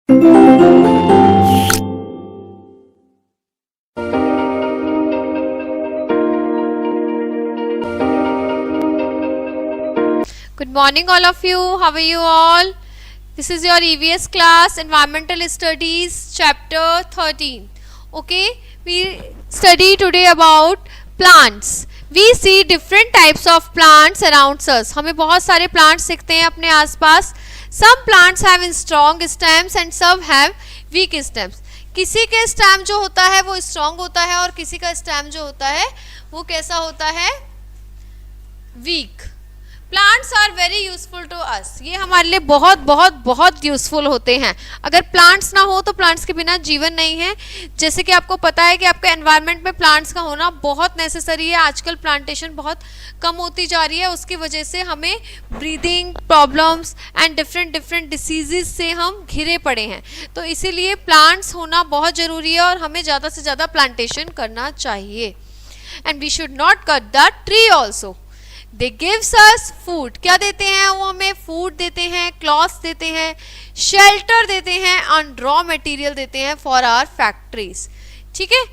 Good morning all of you. How are you all? This is your EVS class, Environmental Studies, chapter 13. Okay, we study today about plants. We see different types of plants around us. हमें बहुत सारे plants दिखते हैं अपने आसपास. Some plants have strong stems and some have weak stems. किसी के stem जो होता है वो स्ट्रॉन्ग होता है और किसी का स्टेम जो होता है वो कैसा होता है, weak. Plants are very useful to us. ये हमारे लिए बहुत बहुत बहुत यूजफुल होते हैं. अगर प्लांट्स ना हो तो प्लांट्स के बिना जीवन नहीं है. जैसे कि आपको पता है कि आपके एनवायरनमेंट में प्लांट्स का होना बहुत नेसेसरी है. आजकल प्लांटेशन बहुत कम होती जा रही है, उसकी वजह से हमें breathing problems and different diseases से हम घिरे पड़े हैं. तो इसीलिए प्लांट्स होना बहुत ज़रूरी है और हमें ज़्यादा से ज़्यादा प्लांटेशन करना चाहिए. And we should not cut the tree also. They gives us food. क्या देते हैं वो हमें? फूड देते हैं, क्लॉथ्स देते हैं, शेल्टर देते हैं और रॉ मटेरियल देते हैं फॉर आवर फैक्ट्रीज. ठीक है.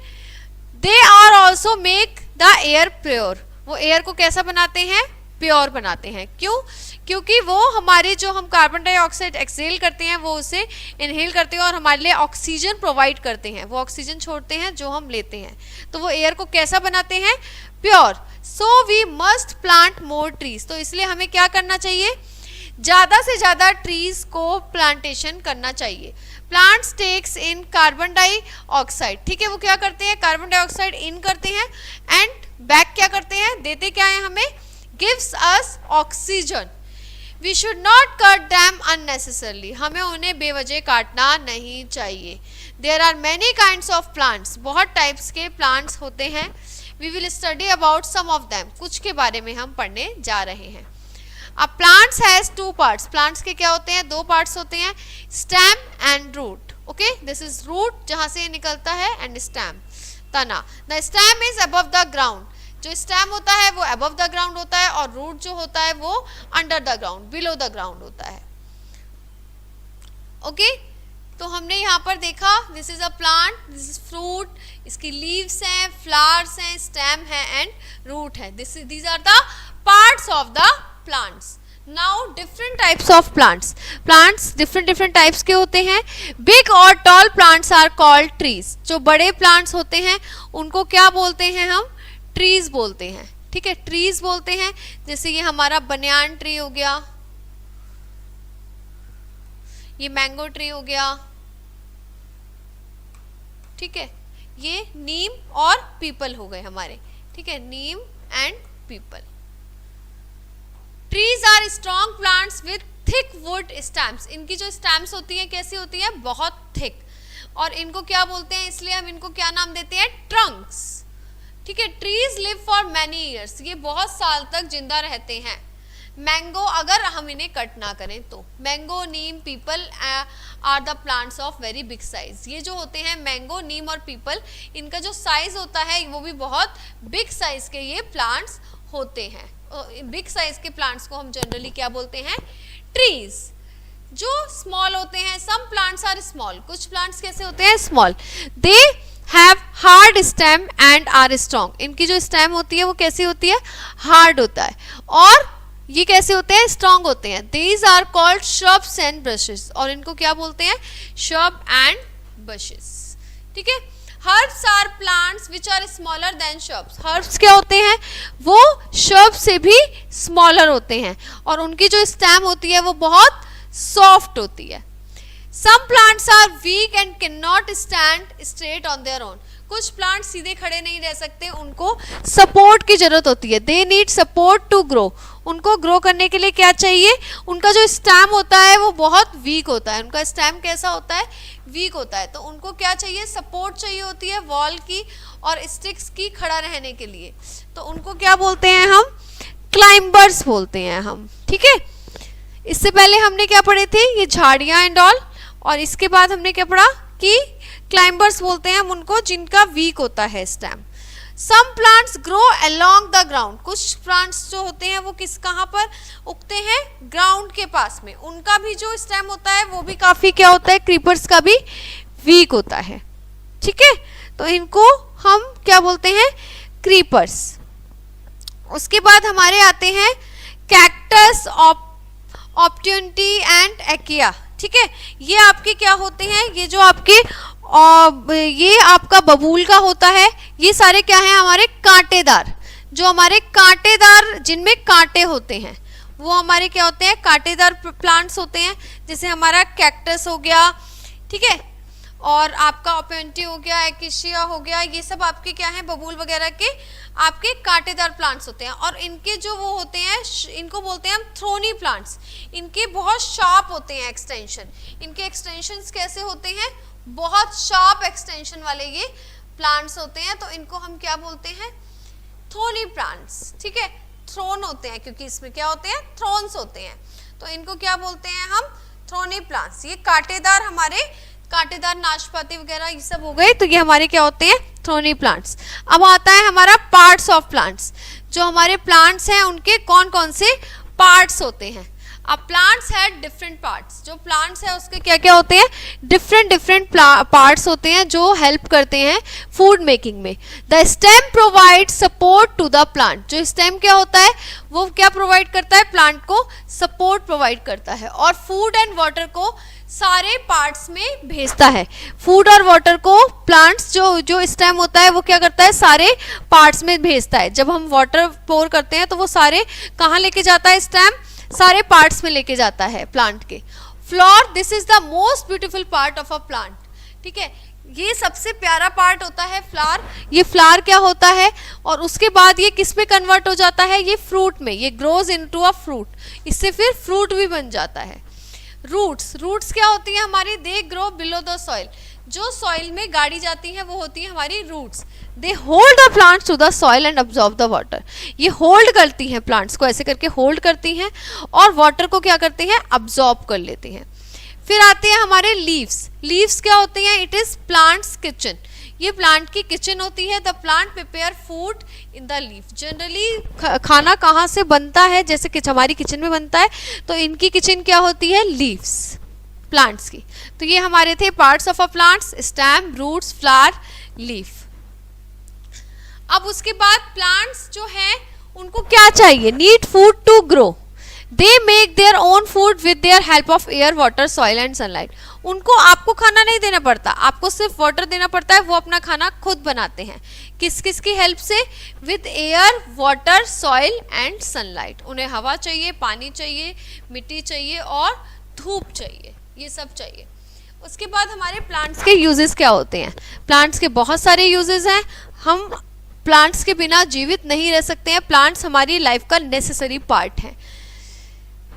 They are also make the air pure. वो एयर को कैसा बनाते हैं? प्योर बनाते हैं. क्यों? क्योंकि वो हमारे जो हम कार्बन डाइऑक्साइड एक्सहेल करते हैं वो उसे इनहेल करते हैं और हमारे लिए ऑक्सीजन प्रोवाइड करते हैं. वो ऑक्सीजन छोड़ते हैं जो हम लेते हैं. तो वो एयर को कैसा बनाते हैं? Pure. So we must plant more trees. तो इसलिए हमें क्या करना चाहिए? ज़्यादा से ज़्यादा ट्रीज को प्लांटेशन करना चाहिए. Plants takes in carbon dioxide. ठीक है, वो क्या करते हैं? कार्बन डाइऑक्साइड इन करते हैं एंड बैक क्या करते हैं? देते क्या है हमें? Gives us oxygen. We should not cut them unnecessarily. हमें उन्हें बेवजह काटना नहीं चाहिए. There are many kinds of plants. बहुत टाइप्स के प्लांट्स होते हैं. We will study about some of them. कुछ के बारे में हम पढ़ने जा रहे हैं. अब plants has two parts. Plants के क्या होते हैं? दो पार्ट्स होते हैं, stem and root. Okay, this is root जहां से निकलता है एंड स्टेम तना. The stem is above the ground. जो स्टेम होता है वो अबव द ग्राउंड होता है और रूट जो होता है वो under the ground, below the ground होता है. ओके, तो हमने यहाँ पर देखा this is a plant, this is fruit, इसकी लीव्स हैं, फ्लावर्स हैं, स्टेम है एंड रूट है. These are the parts of the plants. Now different types of plants. Plants different types के होते हैं. बिग और tall plants are called trees. जो बड़े प्लांट्स होते हैं उनको क्या बोलते हैं हम? ट्रीज बोलते हैं. ठीक है, ट्रीज बोलते हैं. जैसे ये हमारा बनियान ट्री हो गया, ये मैंगो ट्री हो गया. ठीक है, ये नीम और पीपल हो गए हमारे. ठीक है, neem and peepal. Trees are strong plants with thick wood stems. इनकी जो स्टैम्स होती हैं कैसी होती है? बहुत थिक. और इनको क्या बोलते हैं? इसलिए हम इनको क्या नाम देते हैं? ट्रंक्स. ठीक है, trees live for many years. ये बहुत साल तक जिंदा रहते हैं. मैंगो, अगर हम इन्हें कट ना करें तो. Mango, neem, peepal are the plants of very big size. ये जो होते हैं मैंगो, नीम और पीपल, इनका जो साइज होता है वो भी बहुत बिग साइज के ये प्लांट्स होते हैं. बिग साइज के प्लांट्स को हम जनरली क्या बोलते हैं? ट्रीज. जो स्मॉल होते हैं, सम प्लांट्स आर स्मॉल. कुछ प्लांट्स कैसे होते हैं? Small. They have hard stem and are strong. इनकी जो स्टेम होती है वो कैसी होती है? हार्ड होता है. और ये कैसे होते हैं? स्ट्रॉन्ग होते हैं. These are called shrubs and brushes. और इनको क्या बोलते हैं? Shrub and brushes. ठीक है. Herbs are plants which are smaller than shrubs. Herbs क्या होते हैं? वो श्रब से भी स्मॉलर होते हैं और उनकी जो स्टेम होती है वो बहुत सॉफ्ट होती है. Some plants are weak and cannot stand straight on their own. कुछ प्लांट सीधे खड़े नहीं रह सकते, उनको सपोर्ट की जरूरत होती है. They need support to grow. उनको ग्रो करने के लिए क्या चाहिए? उनका जो स्टेम होता है वो बहुत वीक होता है. उनका स्टेम कैसा होता है? वीक होता है. तो उनको क्या चाहिए? सपोर्ट चाहिए होती है वॉल की और स्टिक्स की खड़ा रहने के लिए. तो उनको क्या बोलते हैं हम? क्लाइंबर्स बोलते हैं हम. ठीक है, इससे पहले हमने क्या पढ़े थे? ये झाड़ियाँ एंड ऑल. और इसके बाद हमने क्या पढ़ा कि क्लाइंबर्स बोलते हैं हम उनको जिनका वीक होता है stem. Some plants grow along the ground, कुछ प्लांट्स जो होते हैं वो कहाँ पर उगते हैं, ग्राउंड के पास में, उनका भी जो स्टेम होता है वो भी काफी क्या होता है, क्रीपर्स का भी वीक होता है, ठीक है, तो इनको हम क्या बोलते हैं, क्रीपर्स। उसके बाद हमारे आते हैं कैक्टस, ऑप्टुनिटी एंड एकिया, ठीक है, ये आपके क्या होते हैं, ये जो आपके ये आपका बबूल का होता है, ये सारे क्या हैं, हमारे कांटेदार, जो हमारे कांटेदार जिनमें कांटे होते हैं वो हमारे क्या होते हैं, कांटेदार प्लांट्स होते हैं, जैसे हमारा कैक्टस हो गया, ठीक है, और आपका ऑप्टुनिटी हो गया, एकेशिया हो गया, ये सब आपके क्या हैं, बबूल वगैरह के आपके कांटेदार प्लांट्स होते हैं। और इनके जो वो होते हैं, इनको बोलते हैं हम थ्रोनी प्लांट्स, इनके बहुत शार्प होते हैं एक्सटेंशन, इनके एक्सटेंशंस कैसे होते हैं, बहुत शार्प एक्सटेंशन वाले ये प्लांट्स होते हैं, तो इनको हम क्या बोलते हैं, थ्रोनी प्लांट्स, ठीक है, थ्रोन होते हैं क्योंकि इसमें क्या होते हैं, थ्रोन्स होते हैं, तो इनको क्या बोलते हैं हम, थ्रोनी प्लांट्स। ये कांटेदार, हमारे कांटेदार नाशपाती वगैरह ये सब हो गए, तो ये हमारे क्या होते हैं, थ्रोनी प्लांट्स। अब आता है हमारा पार्ट्स ऑफ प्लांट्स, जो हमारे प्लांट्स हैं उनके कौन कौन से पार्ट्स होते हैं। अब प्लांट्स हैड डिफरेंट पार्ट्स, जो प्लांट्स है उसके क्या क्या होते हैं, डिफरेंट पार्ट्स होते हैं जो हेल्प करते हैं फूड मेकिंग में। The stem provide support to the plant, जो स्टेम क्या होता है वो क्या प्रोवाइड करता है, प्लांट को सपोर्ट प्रोवाइड करता है, और फूड एंड वाटर को सारे पार्ट्स में भेजता है। फूड और वाटर को प्लांट्स जो स्टेम होता है वो क्या करता है, सारे पार्ट्स में भेजता है। जब हम वाटर पोर करते हैं तो वो सारे कहाँ लेके जाता है, स्टेम सारे पार्ट्स में लेके जाता है प्लांट के। Flower, this is the most beautiful part of a plant, ठीक है, ये सबसे प्यारा पार्ट होता है फ्लावर। ये फ्लावर क्या होता है, और उसके बाद ये किस में कन्वर्ट हो जाता है, ये फ्रूट में, ये ग्रोज इनटू अ फ्रूट, इससे फिर फ्रूट भी बन जाता है। रूट्स, रूट्स क्या होती है हमारी, they grow below the soil, जो सॉइल में गाड़ी जाती है वो होती है हमारी roots. They hold the plants to the soil and absorb the water, ये होल्ड करती हैं प्लांट्स को, ऐसे करके होल्ड करती हैं और वाटर को क्या करते हैं, अब्जॉर्ब कर लेते हैं। फिर आते हैं हमारे लीव्स। लीव्स क्या होती हैं, इट इज प्लांट्स किचन, ये प्लांट की किचन होती है। The plant prepare food in the leaf, generally खाना कहाँ से बनता है, जैसे कि हमारी किचन में बनता है, तो इनकी किचन क्या होती है, लीव्स, प्लांट्स की। तो ये हमारे थे parts of a plants, stem, roots, flower, leaf. अब उसके बाद प्लांट्स जो हैं उनको क्या चाहिए, need food to grow, they make their own food with their help of air, water, soil and sunlight. उनको आपको खाना नहीं देना पड़ता, आपको सिर्फ वाटर देना पड़ता है, वो अपना खाना खुद बनाते हैं। किस किस की हेल्प से, with air, water, soil and sunlight. उन्हें हवा चाहिए, पानी चाहिए, मिट्टी चाहिए और धूप चाहिए, ये सब चाहिए। उसके बाद हमारे प्लांट्स के यूजेस क्या होते हैं, प्लांट्स के बहुत सारे यूजेस हैं, हम प्लांट्स के बिना जीवित नहीं रह सकते हैं, प्लांट्स हमारी लाइफ का नेसेसरी पार्ट है।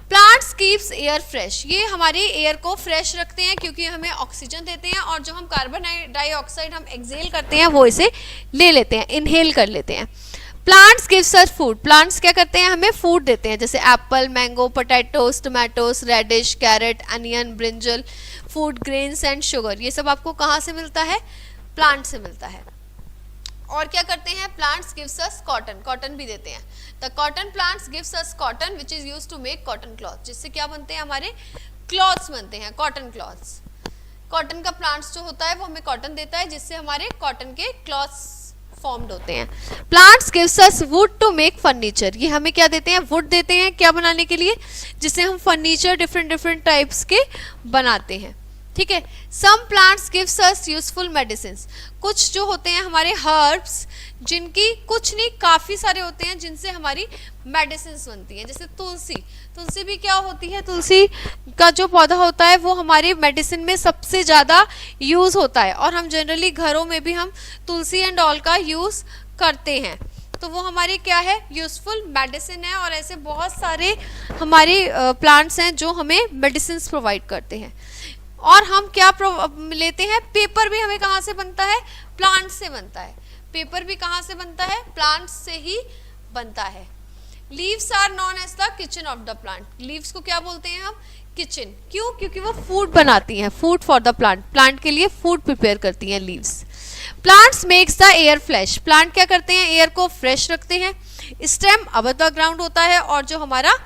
प्लांट्स कीप्स एयर फ्रेश, ये हमारे एयर को फ्रेश रखते हैं क्योंकि हमें ऑक्सीजन देते हैं, और जो हम कार्बन डाइऑक्साइड हम एक्सेल करते हैं वो इसे ले लेते हैं, इनहेल कर लेते हैं। Plants gives us food, plants क्या करते हैं, हमें फूड देते हैं, जैसे apple, mango, potatoes, tomatoes, radish, carrot, onion, brinjal, food grains and sugar. ये सब आपको कहाँ से मिलता है, प्लांट से मिलता है। और क्या करते हैं, plants gives us cotton, cotton भी देते हैं। The cotton plants gives us cotton which is used to make cotton cloth, जिससे क्या बनते हैं, हमारे क्लॉथ्स बनते हैं, कॉटन क्लॉथ्स। कॉटन का प्लांट्स जो होता है वो हमें कॉटन देता है, जिससे हमारे कॉटन के क्लॉथ्स फॉर्म्ड होते हैं। Plants gives us wood to make furniture, ये हमें क्या देते हैं, वुड देते हैं, क्या बनाने के लिए, जिससे हम फर्नीचर डिफरेंट टाइप्स के बनाते हैं, ठीक है। Some plants gives us useful medicines, कुछ जो होते हैं हमारे हर्ब्स, जिनकी कुछ नहीं काफ़ी सारे होते हैं जिनसे हमारी मेडिसिन्स बनती हैं, जैसे तुलसी, तुलसी भी क्या होती है, तुलसी का जो पौधा होता है वो हमारी मेडिसिन में सबसे ज़्यादा यूज़ होता है, और हम जनरली घरों में भी हम तुलसी एंड ऑल का यूज़ करते हैं, तो वो हमारी क्या है, यूजफुल मेडिसिन है। और ऐसे बहुत सारे हमारे प्लांट्स हैं जो हमें मेडिसिन्स प्रोवाइड करते हैं। और हम क्या लेते हैं, पेपर भी हमें कहाँ से बनता है, प्लांट से बनता है, पेपर भी कहाँ से बनता है, प्लांट से ही बनता है। Leaves are known as the kitchen of the plant, leaves को क्या बोलते हैं हम, किचन, क्यों, क्योंकि वो फूड बनाती हैं, food for the plant, plant के लिए फूड प्रिपेयर करती हैं leaves. Plants makes the air fresh, plant क्या करते हैं, एयर को फ्रेश रखते हैं। स्टेम अबव द ग्राउंड होता है, और जो हमारा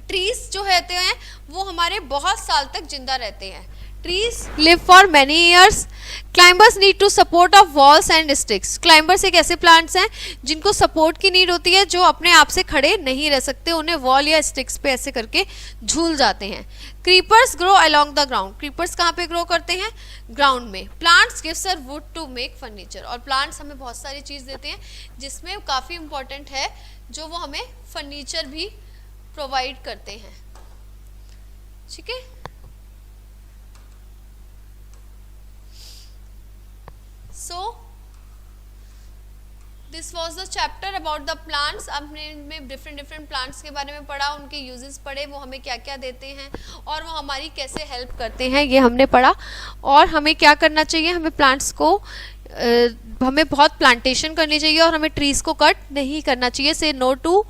ट्रीज जो रहते हैं वो हमारे बहुत साल तक जिंदा रहते हैं। Trees live for many years. Climbers need to support of walls and sticks, climbers एक ऐसे प्लांट्स हैं जिनको सपोर्ट की नीड होती है, जो अपने आप से खड़े नहीं रह सकते, उन्हें वॉल या स्टिक्स पे ऐसे करके झूल जाते हैं। Creepers grow along the ground, creepers कहाँ पे ग्रो करते हैं, ग्राउंड में। Plants gives us wood to make furniture, और प्लांट्स हमें बहुत सारी चीज़ देते हैं जिसमें काफ़ी इंपॉर्टेंट है, जो वो हमें फर्नीचर भी प्रोवाइड करते हैं। ठीक है, so this was the chapter about the plants। हमने में डिफरेंट प्लांट्स के बारे में पढ़ा, उनके यूजेस पढ़े, वो हमें क्या क्या देते हैं और वो हमारी कैसे हेल्प करते हैं, ये हमने पढ़ा। और हमें क्या करना चाहिए, हमें प्लांट्स को हमें बहुत प्लांटेशन करनी चाहिए, और हमें ट्रीज को कट नहीं करना चाहिए। से नो टू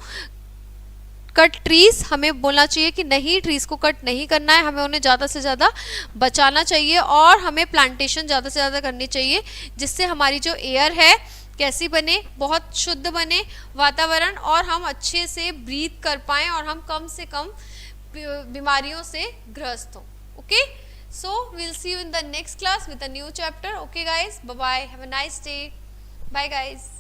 कट ट्रीज, हमें बोलना चाहिए कि नहीं, ट्रीज को कट नहीं करना है, हमें उन्हें ज़्यादा से ज़्यादा बचाना चाहिए, और हमें प्लांटेशन ज़्यादा से ज़्यादा करनी चाहिए, जिससे हमारी जो एयर है कैसी बने, बहुत शुद्ध बने वातावरण, और हम अच्छे से ब्रीथ कर पाएँ, और हम कम से कम बीमारियों से ग्रस्त हों। Okay, so will see you in the next class with a new chapter. Okay guys, bye bye, have a nice day, bye guys.